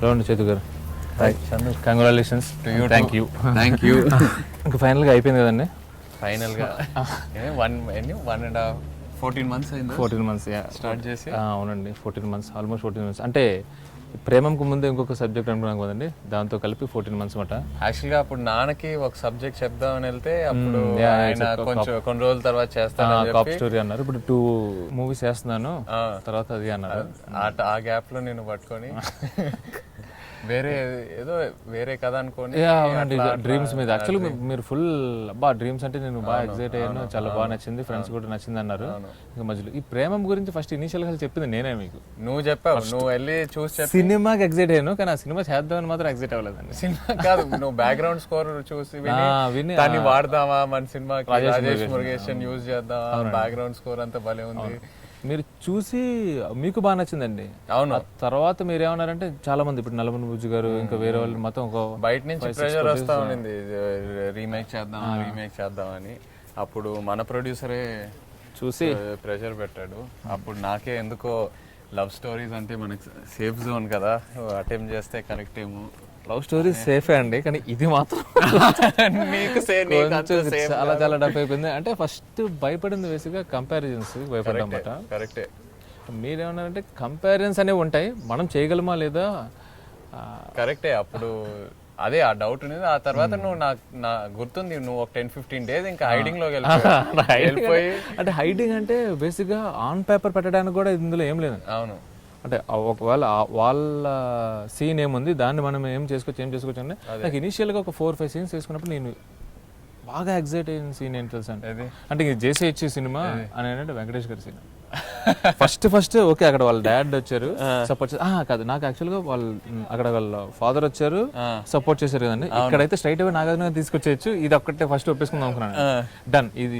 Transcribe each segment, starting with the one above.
రావండి చేతు గారు. కంగ్రాచులేషన్స్. Thank you. ఇంకా ఫైనల్గా అయిపోయింది కదండి. ఫైనల్గా 14 months అయింది. 14 months స్టార్ట్ చేసి. అవునండి, 14 months, ఆల్మోస్ట్ 14 months. అంటే ప్రేమంకు ముందు ఇంకొక సబ్జెక్ట్ అనుకున్నాం కదండి, దాంతో కలిపి 14 months మాట. యాక్చువల్గా అప్పుడు నాన్నకి ఒక సబ్జెక్ట్ చెప్దామని వెళ్తే అప్పుడు ఆయన కొంచెం కొన్ని రోజుల తర్వాత చేస్తాను కాప్ స్టోరీ అన్నారు. ఇప్పుడు 2 movies చేస్తున్నాను తర్వాత అది అన్నారు. ఆ గ్యాప్ లో నేను పట్టుకొని వేరే కథ అనుకోని అవునండి, డ్రీమ్స్ మీద. యాక్చువల్లీ మీరు ఫుల్ డ్రీమ్స్ అంటే నేను బాగా ఎక్సైట్ అయ్యాను, చాలా బాగా నచ్చింది, ఫ్రెండ్స్ కూడా నచ్చింది అన్నారు. ఇంకా మధ్యలో ఈ ప్రేమం గురించి ఫస్ట్ ఇనిషియల్ గా చెప్పింది నేనే మీకు. నువ్వు చెప్పావు, నువ్వు వెళ్ళి చూసి సినిమాకి ఎక్సైట్ అయ్యాను, కానీ ఆ సినిమా చేద్దామని మాత్రం ఎక్సైట్ అవ్వలేదండి. సినిమా కాదు, నువ్వు బ్యాక్గ్రౌండ్ స్కోర్ చూసి విని దాన్ని వాడదామా మన సినిమాకి, రాజేష్ మురుగేషన్ యూజ్ చేద్దామా, బ్యాక్గ్రౌండ్ స్కోర్ అంతా భలే ఉంది. మీరు చూసి మీకు బాగా నచ్చిందండి. అవును. తర్వాత మీరు ఏమన్నారంటే చాలా మంది ఇప్పుడు నల్లమని బుజ్జి గారు ఇంకా వేరే వాళ్ళు మొత్తం ఒక బయట నుంచి ప్రెషర్ వస్తా ఉండింది, రీమేక్ చేద్దాం అని. అప్పుడు మన ప్రొడ్యూసరే చూసి ప్రెషర్ పెట్టాడు. అప్పుడు నాకే ఎందుకో లవ్ స్టోరీస్ అంటే మనకి సేఫ్ జోన్ కదా, అటెంప్ట్ చేస్తే కరెక్ట్ ఏమో. లవ్ స్టోరీ సేఫే అండి, కానీ ఇది మాత్రం చాలా చాలా డబ్బు అయిపోయింది. అంటే ఫస్ట్ భయపడింది బేసిక్గా కంపారిజన్స్ భయపడ్డామట. కరెక్టే. మీరేమన్నారంటే కంపారిజన్స్ అనేవి ఉంటాయి, మనం చేయగలమా లేదా. కరెక్టే. అప్పుడు అదే ఆ డౌట్ ఉండేది. ఆ తర్వాత నువ్వు నా గుర్తుంది, నువ్వు ఒక 10-15 days ఇంకా హైడింగ్ లోకి వెళ్ళిపోయి. అంటే హైడింగ్ అంటే బేసిక్గా ఆన్ పేపర్ పెట్టడానికి కూడా ఇందులో ఏం లేదు. అవును. అంటే ఒకవేళ వాళ్ళ సీన్ ఏముంది దాన్ని మనం ఏం చేసుకోవచ్చు అంటే నాకు ఇనిషియల్గా ఒక 4-5 scenes తీసుకున్నప్పుడు నేను బాగా ఎగ్జైట్ అయిన సీన్ ఏంటి తెలుసా అంటే ఇది జేసీ సినిమా అని అంటే వెంకటేష్ గారి సీన్. ఫస్ట్ ఓకే, అక్కడ వాళ్ళ డాడ్ వచ్చారు సపోర్ట్ కాదు, నాకు యాక్చువల్గా వాళ్ళు అక్కడ వాళ్ళ ఫాదర్ వచ్చారు సపోర్ట్ చేశారు కదండి. ఇక్కడైతే స్ట్రైట్ అవే నాగార్జున తీసుకొచ్చేయచ్చు, ఇది ఒక్కటే ఫస్ట్ ఒప్పేసుకుందాం అనుకున్నాను. డన్, ఇది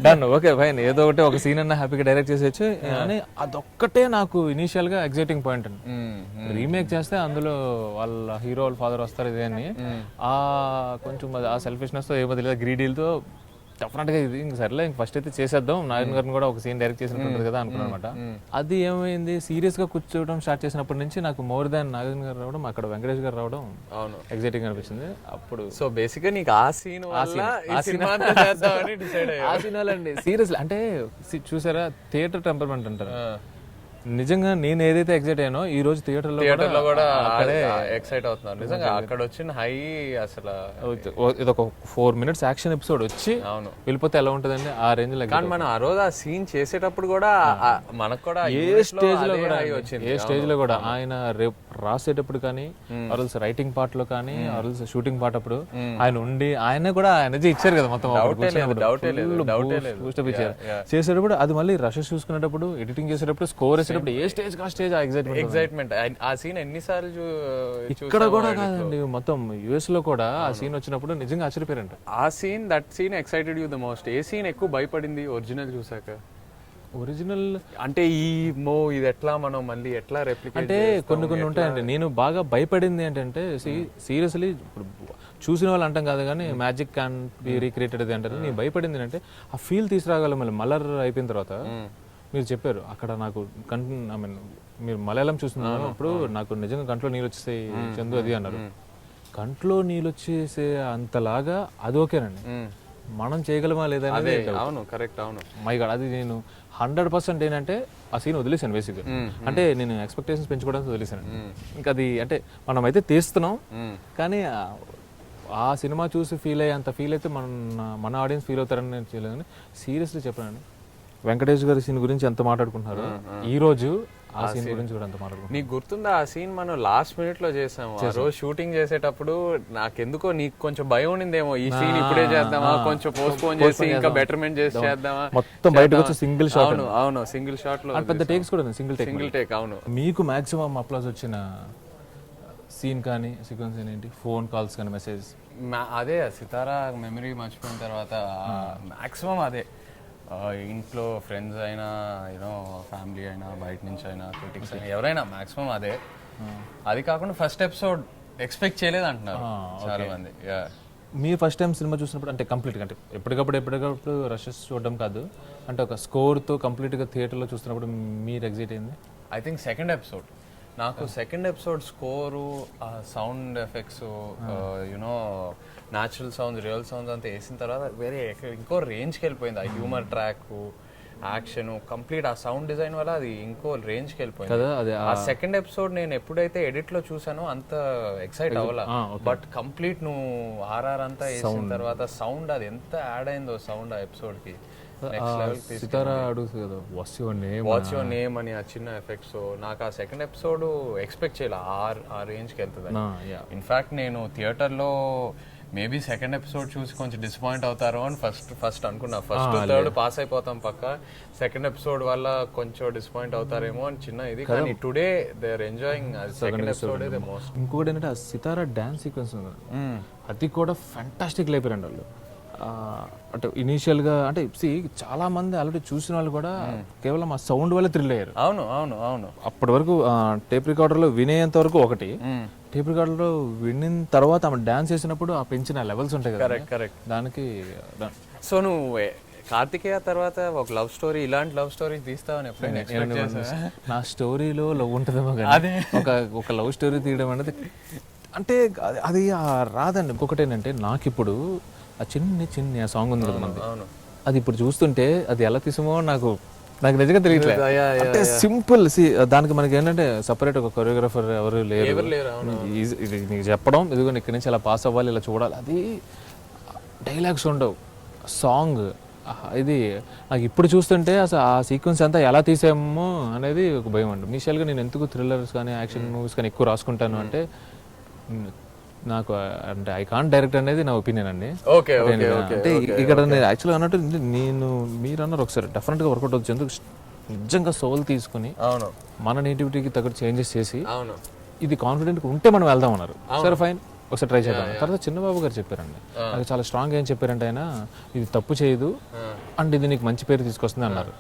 డన్, ఓకే ఫైన్, ఏదో ఒకటి ఒక సీన్ అన్న హ్యాపీగా డైరెక్ట్ చేసేయచ్చు అని. అదొక్కటే నాకు ఇనిషియల్ గా ఎగ్జైటింగ్ పాయింట్ అండి. రీమేక్ చేస్తే అందులో వాళ్ళ హీరో వాళ్ళ ఫాదర్ వస్తారు ఇదే అని ఆ కొంచెం ఆ సెల్ఫిష్నెస్ తో ఏమో తెలియదు, గ్రీడీలతో డెఫినెట్గా ఇది ఇంక సరేలే ఇంక ఫస్ట్ అయితే చేసేద్దాం, నారాయణ గారిని కూడా ఒక సీన్ డైరెక్ట్ చేసినట్టు కదా అనుకున్నాను అనమాట. అది ఏమైంది, సీరియస్ గా కూర్చోవడం స్టార్ట్ చేసినప్పటి నుంచి నాకు మోర్ దాన్ నాగార్జున గారు రావడం, అక్కడ వెంకటేష్ గారు రావడం ఎగ్జైటింగ్ అనిపించింది. అప్పుడు సో బేసిక్ గా నీకు ఆ సీన్ అండి సీరియస్లీ అంటే చూసారా థియేటర్ టెంపర్మెంట్ అంటారు. నిజంగా నేను ఏదైతే ఎగ్జైట్ అయ్యానో ఈ రోజు థియేటర్లో కూడా ఎక్సైట్ అవుతున్నాను. నిజంగా అక్కడ వచ్చిన హై అసలు ఇది ఒక 4 minutes యాక్షన్ ఎపిసోడ్ వచ్చి వెళ్ళిపోతే ఎలా ఉంటుందండి ఆ రేంజ్ లో. కానీ మనం ఆ రోజు ఆ సీన్ చేసేటప్పుడు కూడా మనకు కూడా ఏ స్టేజ్ లో కూడా ఆయన రాసేటప్పుడు కానీ అరల్స్ రైటింగ్ పార్ట్ లో కానీ అరల్స్ షూటింగ్ పార్ట్ అప్పుడు ఆయన ఉండి ఆయన కూడా ఎనర్జీ ఇచ్చారు కదా మొత్తం చేసేటప్పుడు. అది మళ్ళీ రషెస్ చూసుకునేటప్పుడు ఎడిటింగ్ చేసేటప్పుడు స్కోర్ ఏ స్టేజ్ కా స్టేజ్ ఎక్సైట్మెంట్. ఆ సీన్ ఎన్నిసార్లు ఇక్కడ కూడా కాదండి, మొత్తం యుఎస్ లో కూడా ఆ సీన్ వచ్చినప్పుడు నిజంగా ఆశ్చర్యపోయారంట. ఆ scene that scene excited you the most. ఏ సీన్ ఎక్కువ భయపడింది ఒరిజినల్ చూసాక? ఒరిజినల్ అంటే ఇది ఎట్లా మనం మళ్ళీ ఎట్లా రెప్లికేట్ అంటే కొన్ని ఉంటాయండి. నేను బాగా భయపడింది ఏంటంటే సీరియస్లీ ఇప్పుడు చూసిన వాళ్ళు అంటాం కాదు కానీ మ్యాజిక్ క్యాన్ బి రీక్రియేటెడ్ అంటారు. నేను భయపడింది అంటే ఆ ఫీల్ తీసుకురాగలం. మళ్ళీ మలర్ అయిపోయిన తర్వాత మీరు చెప్పారు అక్కడ నాకు ఐ మీన్ మీరు మలయాళం చూస్తున్నాను అప్పుడు నాకు నిజంగా కంట్లో నీళ్ళు వచ్చేసాయి చందు అది అన్నారు. కంట్లో నీళ్ళు వచ్చేసే అంతలాగా అది ఓకేనండి, మనం చేయగలమా లేదా? అవును, కరెక్ట్. అవును, మై గాడ్, అది నేను 100% ఏంటంటే ఆ సీన్ వదిలేసాను బేసిక్గా. అంటే నేను ఎక్స్పెక్టేషన్స్ పెంచుకోవడానికి వదిలేసాను. ఇంకా అది అంటే మనం అయితే తీస్తున్నాం కానీ ఆ సినిమా చూసి ఫీల్ అయ్యే అంత ఫీల్ అయితే మన ఆడియన్స్ ఫీల్ అవుతారని నేను చేయలేదు. కానీ సీరియస్లీ చెప్పానండి, వెంకటేష్ గారి సీన్ గురించి ఎంత మాట్లాడుకుంటున్నారు ఈ రోజు ఆ సీన్ గురించి కూడా అంత మాట్లాడుకుంటున్నారు. నీకు గుర్తుందా ఆ సీన్ మనం లాస్ట్ మినిట్ లో చేసాము. ఆ రోజు షూటింగ్ చేసేటప్పుడు నాకెందుకో నీకు కొంచెం భయం ఉండిందేమో, ఈ సీన్ ఇప్పుడే చేద్దామా, కొంచెం పోస్ట్పోన్ చేసి ఇంకా బెటర్మెంట్ చేసి చేద్దామా, మొత్తం బయటకు వచ్చి సింగిల్ షాట్. అవును, సింగిల్ షాట్ లో పెద్ద టేక్స్ కూడా సింగిల్ టేక్. అవును. మీకు మాక్సిమం అప్లాజ్ వచ్చిన సీన్ కానీ సీక్వెన్స్ ఏంటి? ఫోన్ కాల్స్ కానీ మెసేజ్? అదే సితారా మెమరీ మర్చిపోయిన తర్వాత మాక్సిమం అదే. ఇంట్లో ఫ్రెండ్స్ అయినా యూనో ఫ్యామిలీ అయినా బయట నుంచి అయినా క్రిటిక్స్ అయినా ఎవరైనా మాక్సిమం అదే. అది కాకుండా ఫస్ట్ ఎపిసోడ్ ఎక్స్పెక్ట్ చేయలేదు అంటున్నారు చాలా మంది. మీరు ఫస్ట్ టైం సినిమా చూసినప్పుడు అంటే కంప్లీట్గా అంటే ఎప్పటికప్పుడు రషెస్ చూడడం కాదు, అంటే ఒక స్కోర్తో కంప్లీట్గా థియేటర్లో చూస్తున్నప్పుడు మీరు ఎగ్జైట్ అయింది? ఐ థింక్ సెకండ్ ఎపిసోడ్ నాకు second episode score sound effects you know natural sounds real sounds అంతా వేసిన తర్వాత వేరే ఇంకో రేంజ్కి వెళ్ళిపోయింది. ఆ హ్యూమర్ ట్రాక్ యాక్షన్ కంప్లీట్ ఆ సౌండ్ డిజైన్ వల్ల అది ఇంకో రేంజ్కి వెళ్ళిపోయింది. ఆ సెకండ్ ఎపిసోడ్ నేను ఎప్పుడైతే ఎడిట్ లో చూసానో అంత ఎక్సైట్ అవ్వాల, బట్ కంప్లీట్ నువ్వు ఆర్ఆర్ అంతా వేసిన తర్వాత సౌండ్ అది ఎంత యాడ్ అయిందో సౌండ్ ఆ ఎపిసోడ్ కి వాట్స్ యువర్ నేమ్ అని ఆ చిన్న ఎఫెక్ట్స్ నాకు ఆ సెకండ్ ఎపిసోడ్ ఎక్స్పెక్ట్ చేయాలి ఆ రేంజ్ కి వెళ్తుంది. ఇన్ఫాక్ట్ నేను థియేటర్ లో మేబీ సెకండ్ ఎపిసోడ్ చూసి కొంచెం డిసప్పాయింట్ అవుతారు అని ఫస్ట్ అనుకున్నా. ఫస్ట్ థర్డ్ పాస్ అయిపోతాం పక్క, సెకండ్ ఎపిసోడ్ వల్ల కొంచెం డిసప్పాయింట్ అవుతారేమో అని చిన్న ఇది. కానీ today they are enjoying second episode the most. ఇంకొకటి ఏంటంటే ఆ సితారా డాన్స్ సీక్వెన్స్ అది కూడా ఫ్యాంటాస్టిక్ లేపారండి వాళ్ళు. అంటే ఇనీషియల్గా అంటే చాలా మంది ఆల్రెడీ చూసిన వాళ్ళు కూడా కేవలం ఆ సౌండ్ వల్ల థ్రిల్ అయ్యారు. అవును అవును అవును. అప్పటి వరకు టేప్ రికార్డర్లో వినేంత వరకు ఒకటి, టేప్ రికార్డర్లో వినిన తర్వాత ఆమె డాన్స్ చేసినప్పుడు ఆ పెంచిన లెవెల్స్ ఉంటాయి కదా, కరెక్ట్ దానికి. సో నువ్వు కార్తికేయ తర్వాత ఒక లవ్ స్టోరీ, ఇలాంటి లవ్ స్టోరీ తీస్తావని ఎప్పుడైనా? నా స్టోరీలో లవ్ ఉంటుందేమో కానీ ఒక లవ్ స్టోరీ తీయడం అనేది అంటే అది రాదండి. ఇంకొకటి ఏంటంటే నాకు ఇప్పుడు ఆ చిన్న సాంగ్ ఉంది కదా మనది, అది ఇప్పుడు చూస్తుంటే అది ఎలా తీసామో నాకు నిజంగా తెలియట్లేదు. అంటే సింపుల్ దానికి మనకి ఏంటంటే సపరేట్ ఒక కొరియోగ్రాఫర్ ఎవరు లేరు. ఇది నీకు చెప్పడం, ఇదిగో ఇక్కడి నుంచి ఇలా పాస్ అవ్వాలి, ఇలా చూడాలి, అది డైలాగ్స్ ఉండవు, సాంగ్. ఇది నాకు ఇప్పుడు చూస్తుంటే అసలు ఆ సీక్వెన్స్ అంతా ఎలా తీసామో అనేది ఒక భయం అండి. ఇనిషియల్గా నేను ఎందుకు థ్రిల్లర్స్ కానీ యాక్షన్ మూవీస్ కానీ ఎక్కువ రాసుకుంటాను అంటే నాకు అంటే ఐ కాంట్ డైరెక్ట్ అనేది నా ఒపీనియన్ అండి. అంటే ఇక్కడ నేను యాక్చువల్గా అన్నట్టు మీరు అన్నారు ఒకసారి డెఫినెట్గా వర్కౌట్ అవుతుంది. ఎందుకు నిజంగా సోల్ తీసుకుని మన నేటివిటీకి తగ్గట్టు చేంజెస్ చేసి ఇది కాన్ఫిడెంట్గా ఉంటే మనం వెళ్దాం అన్నారు. సరే ఫైన్, ఒకసారి ట్రై చేద్దాం. తర్వాత చిన్నబాబు గారు చెప్పారండి, నాకు చాలా స్ట్రాంగ్ ఏం చెప్పారంటే ఆయన, ఇది తప్పు చేయదు అండ్ ఇది నీకు మంచి పేరు తీసుకొస్తుంది అన్నారు.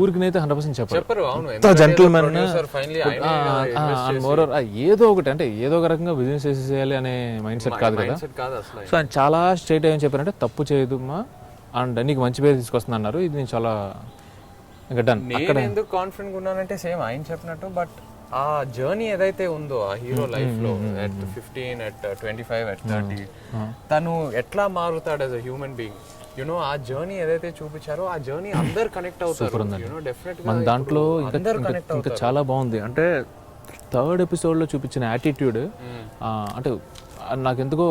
ఊరికినైతే 100% చెప్పారు. జెంటిల్మెన్ మోర్ ఏదో ఒకటి అంటే ఏదో ఒక రకంగా బిజినెస్ చేసేయాలి అనే మైండ్ సెట్ కాదు కదా. సో ఆయన చాలా స్ట్రైట్ ఏం చెప్పారంటే, తప్పు చేయదుమ్మా అండ్ నీకు మంచి పేరు తీసుకొస్తుంది అన్నారు. ఇది నేను చాలా డన్. నేను ఎందుకు కాన్ఫిడెంట్ ఉన్నానంటే సేమ్ ఆయన చెప్పినట్టు, బట్ ఆ జర్నీ ఏదైతే ఉందో ఆ హీరో లైఫ్ లో at 15, at 25, at 30 తను ఎట్లా మారుతాడు as a human being, you know ఆ జర్నీ ఏదైతే చూపించారో ఆ జర్నీ అందరు కనెక్ట్ అవుతారు. మన దాంట్లో ఇంకా చాలా బాగుంది. అంటే థర్డ్ ఎపిసోడ్ లో చూపించిన యాటిట్యూడ్ అంటే నాకు ఎందుకో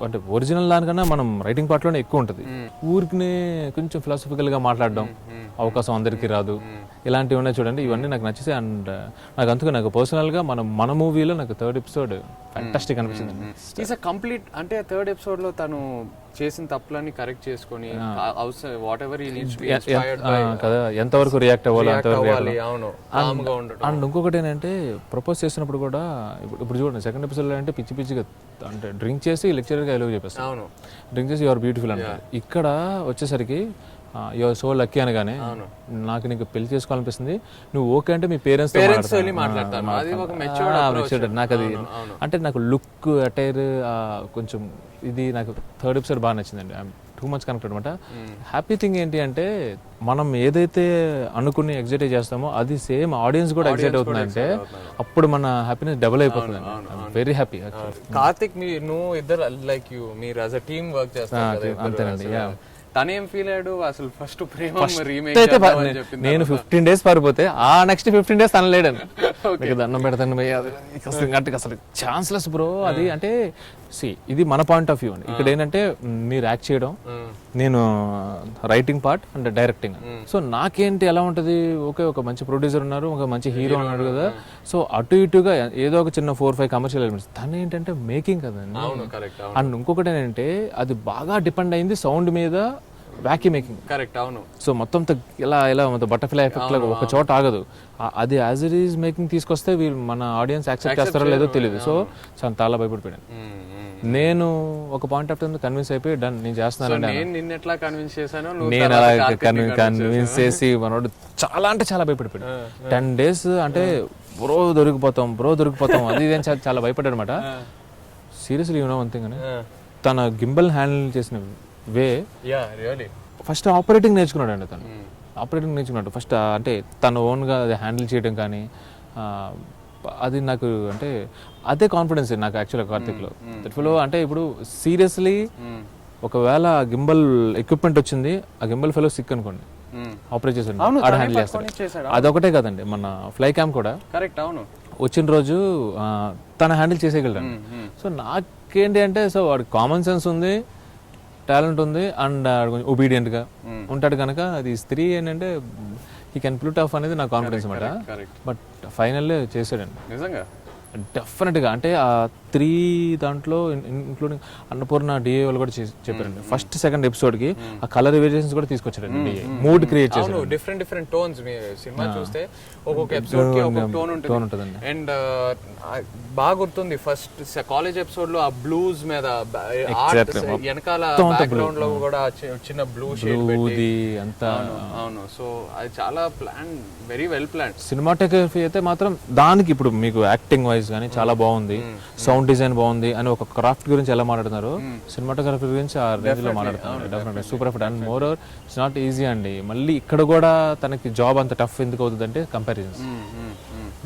అంటే ఒరిజినల్ దానికన్నా మనం రైటింగ్ పార్ట్ లోనే ఎక్కువ ఉంటుంది. ఊరికి కొంచెం ఫిలాసఫికల్ గా మాట్లాడడం, అవకాశం అందరికీ రాదు, ఇలాంటివి ఉన్నాయి చూడండి, ఇవన్నీ నాకు నచ్చేసాయి. అండ్ నాకు అందుకే నాకు పర్సనల్గా మన మూవీలో నాకు థర్డ్ ఎపిసోడ్ ఫ్యాంటాస్టిక్ అనిపించింది. ఈస్ అ కంప్లీట్ అంటే థర్డ్ ఎపిసోడ్ లో తను చేసిన తప్పులన్నీ కరెక్ట్ చేసుకొని what ever he needs to be inspired by కదా, ఎంతవరకు రియాక్ట్ అవ్వాలి, అవును. అండ్ ఇంకొకటి ఏంటంటే ప్రపోజ్ చేసినప్పుడు కూడా ఇప్పుడు చూడండి సెకండ్ ఎపిసోడ్ లో అంటే పిచ్చిగా అంటే డ్రింక్ చేసి లెక్చరర్గా ఎలుగు చెప్పేస్తాను, డ్రింక్ చేసి యువర్ బ్యూటిఫుల్ అంటారు. ఇక్కడ వచ్చేసరికి యువర్ సో లక్కీ అనగానే నాకు నీకు పెళ్లి చేసుకోవాలనిపిస్తుంది, నువ్వు ఓకే అంటే మీ పేరెంట్స్ నాకు అది అంటే నాకు లుక్ అటైర్ కొంచెం ఇది నాకు థర్డ్ ఎపిసోడ్ బాగా నచ్చిందండి. ఐఎమ్ టూ మచ్ కనెక్టెడ్ అనమాట. హ్యాపీ థింగ్ ఏంటి అంటే మనం ఏదైతే అనుకుని ఎగ్జైట్ చేస్తామో అది సేమ్ ఆడియన్స్ కూడా ఎగ్జైట్ అవుతుందంటే అప్పుడు మన హ్యాపీనెస్ డబుల్ అయిపోతుంది. Very happy. కార్తిక్ నువ్వు ఇద్దరు లైక్ యూ మీరు యాజ్ అ టీమ్ వర్క్ చేస్తారు అంతేనండి. తనేం ఫీల్ అయ్యాడు అసలు ఫస్ట్ ప్రేమ రీమేక్ అయితే నేను 15 days పారిపోతే ఆ నెక్స్ట్ 15 days తన లేడని దండం పెడతాను అసలు ఛాన్స్లెస్ బ్రో అది. అంటే ఇది మన పాయింట్ ఆఫ్ వ్యూ అండి. ఇక్కడ ఏంటంటే మీరు యాక్ట్ చేయడం, నేను writing part and directing. So నాకేంటి ఎలా ఉంటుంది, ఓకే ఒక మంచి ప్రొడ్యూసర్ ఉన్నారు, ఒక మంచి హీరో ఉన్నాడు కదా, సో అటు ఇటుగా ఏదో ఒక చిన్న 4-5 కమర్షియల్ ఎలిమెంట్స్. తను ఏంటంటే మేకింగ్ కదండి. అండ్ ఇంకొకటి ఏంటంటే అది బాగా డిపెండ్ అయింది సౌండ్ మీద, వ్యాక్యూమ్ మేకింగ్. కరెక్ట్, అవును. సో మొత్తం ఇలా మొత్తం బటర్ఫ్లై ఎఫెక్ట్ లాగా ఒక చోట ఆగదు. అది యాజ్ ఇట్ ఈజ్ మేకింగ్ తీసుకొస్తే వీళ్ళు మన ఆడియన్స్ యాక్సెప్ట్ చేస్తారో లేదో తెలియదు. సో చాలా భయపడిపోయాను నేను. ఒక పాయింట్ ఆఫ్ టైం కన్విన్స్ అయిపోయి డన్ నేను చేస్తున్నాను. నేను అలా కన్విన్స్ చేసి మనోడు చాలా అంటే చాలా భయపడిపోయాడు. 10 days అంటే బ్రో దొరికిపోతాం అది ఇది అని చాలా భయపడ్డాడు అనమాట. Seriously you know one thing అని తన గింబల్ హ్యాండిల్ చేసిన వే, ఫస్ట్ ఆపరేటింగ్ నేర్చుకున్నాడు అండి. తను ఆపరేటింగ్ నేర్చుకున్నాడు ఫస్ట్. అంటే తన ఓన్గా అది హ్యాండిల్ చేయడం కానీ అది నాకు అంటే అదే కాన్ఫిడెన్స్ నాకు యాక్చువల్గా కార్తిక్లో. దట్ఫుల్లో అంటే ఇప్పుడు సీరియస్లీ ఒకవేళ గింబల్ ఎక్విప్మెంట్ వచ్చింది, ఆ గింబల్ ఫెలో సిక్ అనుకోండి, ఆపరేట్ చేసాడు, ఆడ హ్యాండిల్ చేస్తాడు. అదొకటే కదండి, మన ఫ్లై క్యామ్ కూడా కరెక్ట్. అవును, వచ్చిన రోజు తన హ్యాండిల్ చేసేయగలడు. సో నాకేంటి అంటే, సో వాడు కామన్ సెన్స్ ఉంది, టాలెంట్ ఉంది, అండ్ కొంచెం ఒబీడియంట్గా ఉంటాడు కనుక అది స్త్రీ ఏంటంటే ఈ కెన్ పుల్ ఆఫ్ అనేది నా కాన్ఫిడెన్స్ అనమాట. బట్ ఫైనల్ చేసాడండి నిజంగా డెఫినెట్గా. అంటే ఆ 3 దాంట్లో ఇంక్లూడింగ్ అన్నపూర్ణ డిఏ వాళ్ళు కూడా చెప్పారండి. ఫస్ట్ సెకండ్ ఎపిసోడ్కి ఆ కలర్ వేరియేషన్స్ కూడా తీసుకొచ్చారండి డిఏ, మూడ్ క్రియేట్ చేశారు. డిఫరెంట్ టోన్స్ సినిమా చూస్తే ఒక్కొక్క ఎపిసోడ్ కి ఒక్కొక్క టోన్ ఉంటుందండి. అండ్ బాగా గుర్తుంది ఫస్ట్ కాలేజ్ ఎపిసోడ్ లో ఆ బ్లూస్ మీద వెనకాల బ్యాక్గ్రౌండ్ లో కూడా చిన్న బ్లూ షేడ్ పెట్టి అంతా. అవును, సో అది చాలా plan, very well plan. Cinematography అయితే మాత్రం దానికి ఇప్పుడు మీకు యాక్టింగ్ వైజ్ కానీ చాలా బాగుంది, సౌండ్ డిజైన్ బాగుంది అని ఒక క్రాఫ్ట్ గురించి ఎలా మాట్లాడుతున్నారు, సినిమాటోగ్రఫీ గురించి ఆ రేంజ్ లో మాట్లాడుతున్నారు. డెఫినెట్గా super effort. And more over it's not easy అండి. మళ్ళీ ఇక్కడ కూడా తనకి జాబ్ అంత టఫ్ ఎందుకు అవుతుంది అంటే comparisons,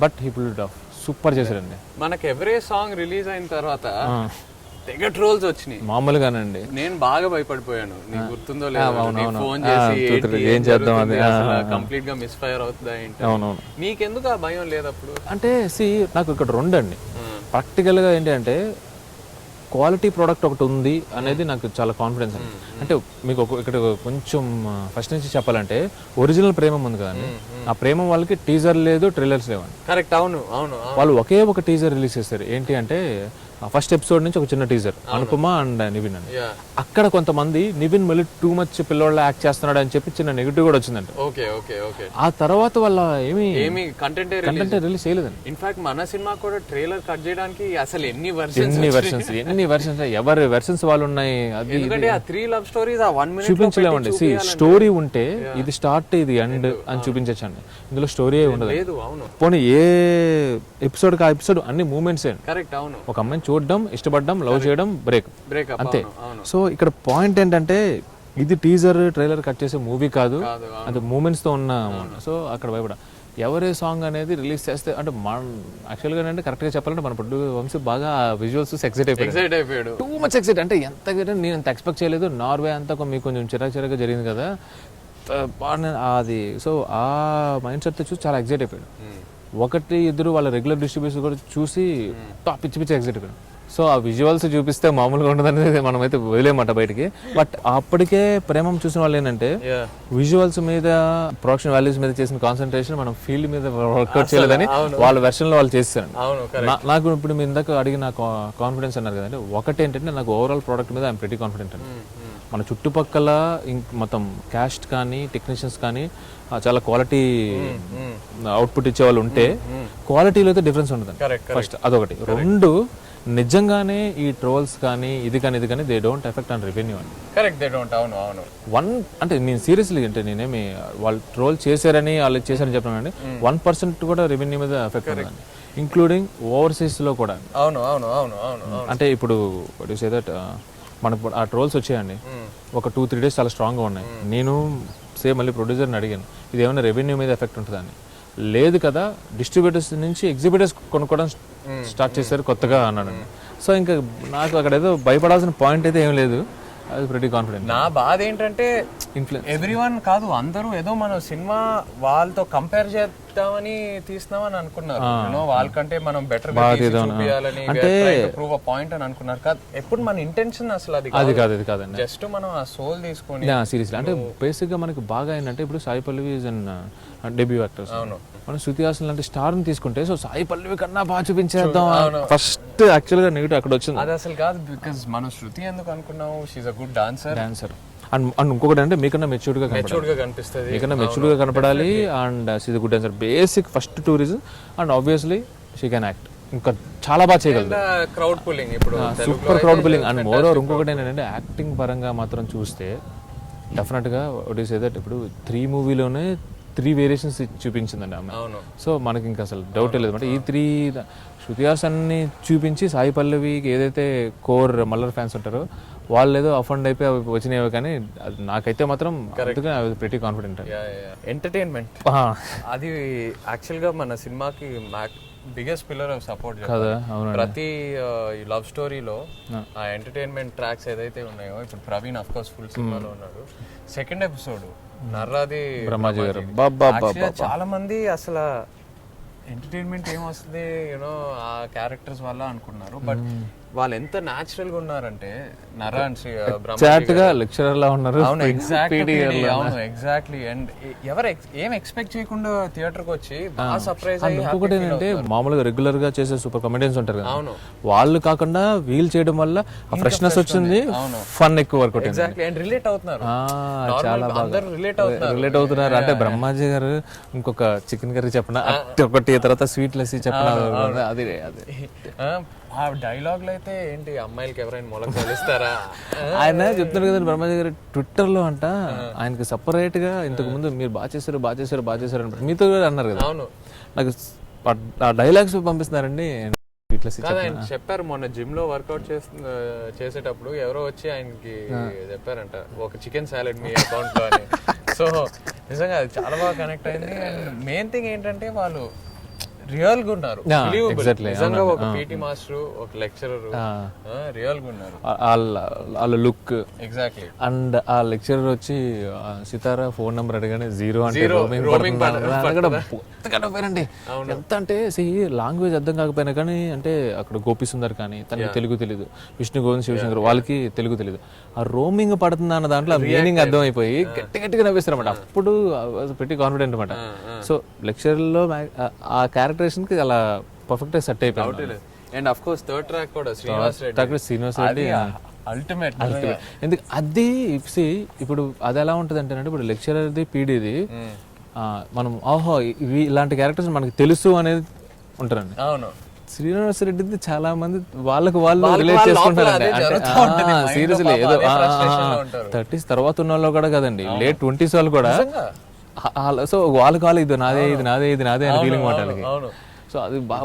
but he pulled it of, super చేశారండి. మనకి ఎవరే సాంగ్ రిలీజ్ అయిన తర్వాత తెగ ట్రోల్స్ వచ్చినాయి మామూలుగానండి. నేను బాగా భయపడిపోయాను, నీకు గుర్తుందో లేదో, ఫోన్ చేసి ఏం చేద్దాం అది కంప్లీట్ గా మిస్ ఫైర్ అవుతుందా ఏంటి. అవునవును, నీకెందుకు ఆ భయం లేదు అప్పుడు? అంటే నాకు ఇక్కడ 2 అండి. ప్రాక్టికల్గా ఏంటి అంటే క్వాలిటీ ప్రోడక్ట్ ఒకటి ఉంది అనేది నాకు చాలా కాన్ఫిడెన్స్ అండి. అంటే మీకు ఇక్కడ కొంచెం ఫస్ట్ నుంచి చెప్పాలంటే ఒరిజినల్ ప్రేమం ఉంది కదండి, ఆ ప్రేమం వాళ్ళకి టీజర్ లేదు, ట్రైలర్స్ లేవండి. కరెక్ట్. అవును అవును, వాళ్ళు ఒకే ఒక టీజర్ రిలీజ్ చేస్తారు. ఏంటి అంటే ఫస్ట్ ఎపిసోడ్ నుంచి ఒక చిన్న టీజర్, అనుపమ అండ్ నివిన్ అండి. అక్కడ కొంతమంది నివిన్ మళ్ళీ టూ మచ్ పిల్లోళ్ళ యాక్ట్ చేస్తున్నాడు అని చెప్పి చిన్న నెగిటివ్ కూడా వచ్చిందండి. ఆ తర్వాత వాళ్ళ ఏమి కంటెంట్ రిలీజ్ చేయలేదండి. ఇన్ఫాక్ట్ మన సినిమా కూడా ట్రైలర్ కట్ చేయడానికి అసలు ఎన్ని వెర్షన్స్ ఎవరి వెర్షన్స్ వాళ్ళు ఉన్నాయి. అది ఆ 3 లవ్ స్టోరీస్ ఆ 1 మినిట్ చూపించలేమండి. స్టోరీ ఉంటే ఇది స్టార్ట్ ఇది ఎండ్ అని చూపించచ్చండి, ఇందులో స్టోరీ ఉండదు. పోనీ ఏ ఎపిసోడ్ ఆ ఎపిసోడ్ అన్ని మూమెంట్స్ కరెక్ట్. అవును, ఒక అమ్మాయిని చూడడం, ఇష్టపడడం, లవ్ చేయడం, బ్రేక్ అంతే. సో ఇక్కడ పాయింట్ ఏంటంటే ఇది టీజర్ ట్రైలర్ కట్ చేసే మూవీ కాదు, అది మూమెంట్స్ తో ఉన్న. సో అక్కడ భయపడ ఎవరే సాంగ్ అనేది రిలీజ్ చేస్తే అంటే యాక్చువల్గా అంటే కరెక్ట్ గా చెప్పాలంటే మన ప్రొడ్యూసర్ వంశీ బాగా విజువల్స్ ఎక్సైట్ అయిపోయాడు, టూ మచ్ ఎక్సైట్. అంటే ఎంత నేను అంత ఎక్స్పెక్ట్ చేయలేదు. నార్వే అంతా మీకు కొంచెం చిరాగా జరిగింది కదా అది. సో ఆ మైండ్ సెట్ చూసి చాలా ఎక్సైట్ అయిపోయాడు. 1-2 వాళ్ళ రెగ్యులర్ డిస్ట్రిబ్యూటర్స్ కూడా చూసి పిచ్చి ఎగ్జిట్ అయిపోయాడు. సో ఆ విజువల్స్ చూపిస్తే మామూలుగా ఉండదనేది మనమైతే వదిలేమాట బయటికి. బట్ అప్పటికే ప్రేమం చూసిన వాళ్ళు ఏంటంటే విజువల్స్ మీద, ప్రొడక్షన్ వాల్యూస్ మీద చేసిన కాన్సన్ట్రేషన్ మనం ఫీల్డ్ మీద వర్కౌట్ చేయలేదని వాళ్ళ వెర్షన్ లో వాళ్ళు చేస్తారు. నాకు ఇప్పుడు మీ ఇందాక అడిగిన కాన్ఫిడెన్స్ అన్నారు కదండి, ఒకటి ఏంటంటే నాకు ఓవరాల్ ప్రోడక్ట్ మీద ఐఎమ్ ప్రెటీ కాన్ఫిడెంట్ అండి. మన చుట్టుపక్కల మొత్తం క్యాస్ట్ కానీ టెక్నీషియన్స్ కానీ చాలా క్వాలిటీ అవుట్పుట్ ఇచ్చే వాళ్ళు ఉంటే క్వాలిటీలో అయితే డిఫరెన్స్ ఉంటుంది ఫస్ట్, అదొకటి. 2 నిజంగానే ఈ ట్రోల్స్ కానీ ఇది కానీ they don't effect on revenue అండి. Correct, they don't. అవును అవును. 1 అంటే నేను సీరియస్లీ అంటే నేనేమి వాళ్ళు ట్రోల్ చేశారని వాళ్ళు చేశారని చెప్పానండి, 1% కూడా రెవెన్యూ మీద ఎఫెక్ట్ ఉందండి, ఇంక్లూడింగ్ ఓవర్సీస్ లో కూడా. అవును అవును అవును అవును. అంటే ఇప్పుడు వాట్ యు సే దట్ మనకు ఆ ట్రోల్స్ వచ్చాయండి, ఒక 2-3 డేస్ చాలా స్ట్రాంగ్గా ఉన్నాయి. నేను సేమ్ మళ్ళీ ప్రొడ్యూసర్ని అడిగాను, ఇది ఏమైనా రెవెన్యూ మీద ఎఫెక్ట్ ఉంటుందని. లేదు కదా, డిస్ట్రిబ్యూటర్స్ నుంచి ఎగ్జిబిటర్స్ కొనుక్కోవడం స్టార్ట్ చేశారు కొత్తగా అన్నాడు. సో ఇంకా నాకు అక్కడ ఏదో భయపడాల్సిన పాయింట్ అయితే ఏం లేదు, అది ప్రెటీ కాన్ఫిడెంట్. నా బాధ ఏంటంటే ఎవ్రీవన్ కాదు, అందరూ ఏదో మనం సినిమా వాళ్ళతో కంపేర్ చేద్దామని తీస్తున్నామని అనుకున్నారు. వాళ్ళకంటే మనం బెటర్ చూపించాలని ప్రూవ్ పాయింట్ అని అనుకున్నారు. కాదు, ఎప్పుడు మన ఇంటెన్షన్ అసలు అది కాదండి. జస్ట్ మనం ఆ సోల్ తీసుకొని సీరియస్లీ అంటే బేసిక్ గా మనకి బాగా ఏంటంటే ఇప్పుడు Sai Pallavi is and debut actors. అవును, మనం శృతి హాసన్ లాంటి స్టార్ ని తీసుకుంటే సో సాయి పల్లవి కన్నా బాగా చూపించేద్దాం ఫస్ట్ యాక్చువల్ గా నెగిటివ్ అక్కడ వచ్చింది. అది అసలు కాదు, బికాజ్ మనం శృతి ఎందుకు అనుకున్నాము, she's a good dancer. And ఇంకొకటి అంటే మీకన్నా మెచ్యూర్డ్ గా కనిపిస్తుంది, మీకన్నా మెచ్యూర్డ్ గా కనపడాలి. And she's a good dancer, basic first 2 reasons. And obviously she can act, ఇంకా చాలా బాగా చేయగలదు. క్రౌడ్ పుల్లింగ్, ఇప్పుడు super crowd pulling. And moreover ఇంకొకటి ఏంటంటే యాక్టింగ్ పరంగా మాత్రం చూస్తే డెఫినెట్ గా వాట్ ఈస్ దట్ ఇప్పుడు 3 మూవీలోనే 3 వేరియేషన్స్ చూపించిందండి ఆమె. సో మనకి ఇంకా అసలు డౌట్ లేదు అంటే ఈ 3 శృతి హాసన్ని చూపించి సాయి పల్లవికి ఏదైతే కోర్ మల్లర్ ఫ్యాన్స్ ఉంటారో వాళ్ళు ఏదో అఫండ్ అయిపోయి అవి వచ్చినాయి కానీ అది నాకైతే మాత్రం ప్రిటీ కాన్ఫిడెంట్. ఎంటర్టైన్మెంట్ అది యాక్చువల్గా మన సినిమాకి బిగ్గెస్ట్ పిల్లర్ ఆఫ్ సపోర్ట్ కదా. ప్రతి లవ్ స్టోరీలో ఆ ఎంటర్టైన్మెంట్ ట్రాక్స్ ఏదైతే ఉన్నాయో, ఇప్పుడు ప్రవీణ్ అఫ్ కోర్స్ ఫుల్ సినిమాలో ఉన్నాడు. సెకండ్ ఎపిసోడ్ నర్రాది బ్రహ్మాజీ గారు చాలా మంది అసలు ఎంటర్టైన్మెంట్ ఏం వస్తుంది యూనో ఆ క్యారెక్టర్స్ వల్ల అనుకున్నారు. బట్ వాళ్ళు ఎంత న్యాచురల్ గా ఉన్నారంటే నర్రా గా లెక్చరర్ లా ఉన్నారు. అవును ఎగ్జాక్ట్లీ. అండ్ ఎవరు ఏం ఎక్స్పెక్ట్ చేయకుండా థియేటర్ కి వచ్చి బాగా సర్ప్రైజ్ అయ్యి. ఇంకొకటి ఏంటంటే మామూలుగా రెగ్యులర్ గా చేసే సూపర్ కమెడియన్స్ ఉంటారు కదా, వాళ్ళు కాకుండా వీల్ చేయడం వల్ల ఆ ఫ్రెష్నెస్ వచ్చింది, ఫన్ ఎక్కువ వర్కౌట్. ఎగ్జాక్ట్లీ. అండ్ రిలేట్ అవుతున్నారు, చాలా బాగా రిలేట్ అవుతున్నారు. అంటే బ్రహ్మాజీ గారు ఇంకొక చికెన్ కర్రీ చెప్పిన ఒకటి, తర్వాత స్వీట్ లస్సీ చెప్పిన, అది ఆ డైలాగ్ లో అయితే ఏంటి అమ్మాయిలకి ఎవరైనా మొలక తెలుస్తారా ఆయన చెప్తున్నారు కదా బ్రహ్మాజీ గారు ట్విట్టర్ లో అంట. ఆయనకి సపరేట్ గా ఇంతకు ముందు మీరు బాగా చేశారు అని మీతో కూడా అన్నారు కదా. అవును, నాకు ఆ డైలాగ్స్ పంపిస్తున్నారండి. చెప్పారు మొన్న జిమ్ లో వర్కౌట్ చేసేటప్పుడు ఎవరో వచ్చి ఆయనకి చెప్పారంట ఒక చికెన్ సాలెడ్ మీ అకౌంట్ లో అని. సో నిజంగా అది చాలా బాగా కనెక్ట్ అయింది. అండ్ మెయిన్ థింగ్ ఏంటంటే వాళ్ళు రియల్ గా ఉన్నారు. నిజంగా ఒక పీటీ మాస్టర్, ఒక లెక్చరర్ రియల్ గా ఉన్నారు. వాళ్ళ లుక్ ఎగ్జాక్ట్లీ. అండ్ ఆ లెక్చరర్ వచ్చి సితారా ఫోన్ నెంబర్ అడగానే 0 అంటే పోయారండి. ఎంత అంటే లాంగ్వేజ్ అర్థం కాకపోయినా కానీ, అంటే అక్కడ గోపి సుందర్ కానీ తనకి తెలుగు తెలీదు, విష్ణు గోవింద్ శివశంకర్ వాళ్ళకి తెలుగు తెలీదు. ఆ రోమింగ్ పడుతుందా అన్న దాంట్లో మీనింగ్ అర్థం అయిపోయి గట్టిగా నవ్విస్తారు అనమాట. అప్పుడు పెట్టి కాన్ఫిడెంట్ అనమాట. సో లెక్చర్ లో ఆ క్యారెక్టరేషన్ కి అలా పర్ఫెక్ట్ గా సెట్ అయిపోయింది. And of course third track కూడా శ్రీనివాస్ రెడ్డి అల్టిమేట్. ఎందుకు అది ఇప్పుడు అది ఎలా ఉంటుంది అంటే, ఇప్పుడు లెక్చరర్ది పీడీది మనం ఓహో ఇలాంటి క్యారెక్టర్స్ మనకి తెలుసు అనేది ఉంటారండి. అవును, శ్రీనివాస్ రెడ్డిది చాలా మంది వాళ్ళకి వాళ్ళు రిలేట్ చేసుకుంటారండి. సీరియస్లీ ఏదో 30s తర్వాత ఉన్న వాళ్ళు కూడా కదండి, లేట్ 20s వాళ్ళు కూడా. సో వాళ్ళకి ఇది నాదే అని ఫీలింగ్ మాట వాళ్ళకి. సో అది బాగా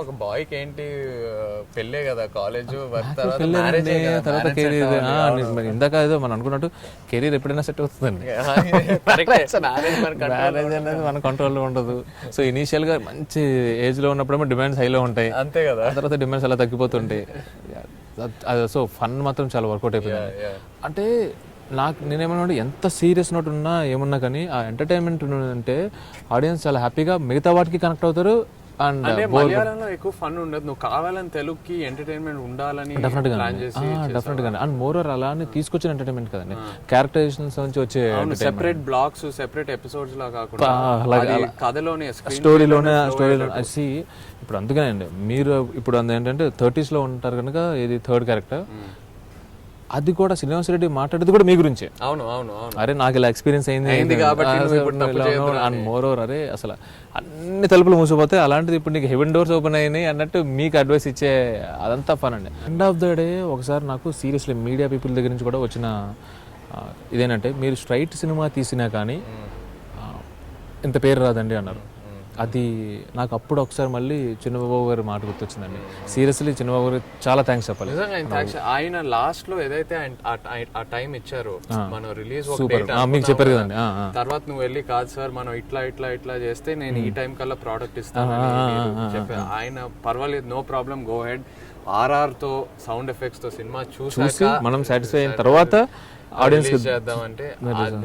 ఒక బాయ్ కి ఏంటి పెళ్ళే కదా, కాలేజ్ తర్వాత కెరీర్. ఇందాక ఏదో మనం అనుకున్నట్టు కెరీర్ ఎప్పుడైనా సెట్ అవుతుందండి, మ్యారేజ్ అనేది మన కంట్రోల్లో ఉండదు. సో ఇనీషియల్ గా మంచి ఏజ్ లో ఉన్నప్పుడేమో డిమాండ్స్ హైలో ఉంటాయి, అంతే కదా. తర్వాత డిమాండ్స్ అలా తగ్గిపోతుంటాయి. సో ఫన్ మాత్రం చాలా వర్కౌట్ అయిపోయింది. అంటే నేనేమన్నా ఎంత సీరియస్ నోట్ ఉన్నా ఏమున్నా కానీ ఆ ఎంటర్టైన్మెంట్ అంటే ఆడియన్స్ చాలా హ్యాపీగా మిగతా వాటికి కనెక్ట్ అవుతారు. అండ్ మలయాళంలో ఎక్కువ ఫన్ ఉండదు, నువ్వు కావాలని తెలుగుకి ఎంటర్టైన్మెంట్ ఉండాలని డెఫినెట్ గా. అండ్ మోర్ అలానే తీసుకొచ్చిన ఎంటర్టైన్మెంట్ కదండి, క్యారెక్టరైజేషన్స్ నుంచి వచ్చే సెపరేట్ బ్లాక్స్, సెపరేట్ ఎపిసోడ్స్ లా కాకుండా కథలోనే స్టోరీలోనే ఇప్పుడు అందుకనే అండి మీరు ఇప్పుడు ఏంటంటే 30s లో ఉంటారు కనుక ఇది థర్డ్ క్యారెక్టర్, అది కూడా శ్రీనివాస్ రెడ్డి మాట్లాడేది కూడా మీ గురించే. అవును, అరే నాకు ఇలా ఎక్స్పీరియన్స్ అయింది కాబట్టి అండ్ మోర్ ఓవర్ అరే అసలు అన్ని తలుపులు మూసిపోతే అలాంటిది ఇప్పుడు నీకు హెవెన్ డోర్స్ ఓపెన్ అయినాయి అన్నట్టు మీకు అడ్వైస్ ఇచ్చే అదంతా ఫన్ అండి. ఎండ్ ఆఫ్ ద డే ఒకసారి నాకు సీరియస్లీ మీడియా పీపుల్ దగ్గర నుంచి కూడా వచ్చిన ఇదేంటంటే, మీరు స్ట్రైట్ సినిమా తీసినా కానీ ఇంత పేరు రాదండి అన్నారు. అది నాకు అప్పుడు ఒకసారి మళ్ళీ చిన్నబాబు గారి మాట గుర్తొచ్చిందండి. సీరియస్లీ చిన్నబాబు గారు చాలా థ్యాంక్స్ చెప్పాలి. ఆయన లాస్ట్ లో ఏదైతే ఆ టైం ఇచ్చారో మనం రిలీజ్ మీకు చెప్పారు కదండి, తర్వాత నువ్వు వెళ్ళి కాదు సార్ మనం ఇట్లా చేస్తే నేను ఈ టైం కల్లా ప్రోడక్ట్ ఇస్తాను చెప్పి ఆయన పర్వాలేదు no problem go ahead. RR తో సౌండ్ ఎఫెక్ట్స్ తో సినిమా చూసి మనం సాటిస్ఫై అయిన తర్వాత ఆడియన్స్ చేద్దామంటే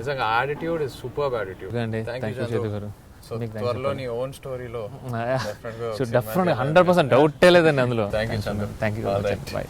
నిజంగా attitude is superb attitude. Thank you గారు. త్వరలో నీ ఓన్ స్టోరీలో డెఫినెట్గా 100% డౌటే లేదండి అందులో. Thank you. Thank you. Bye.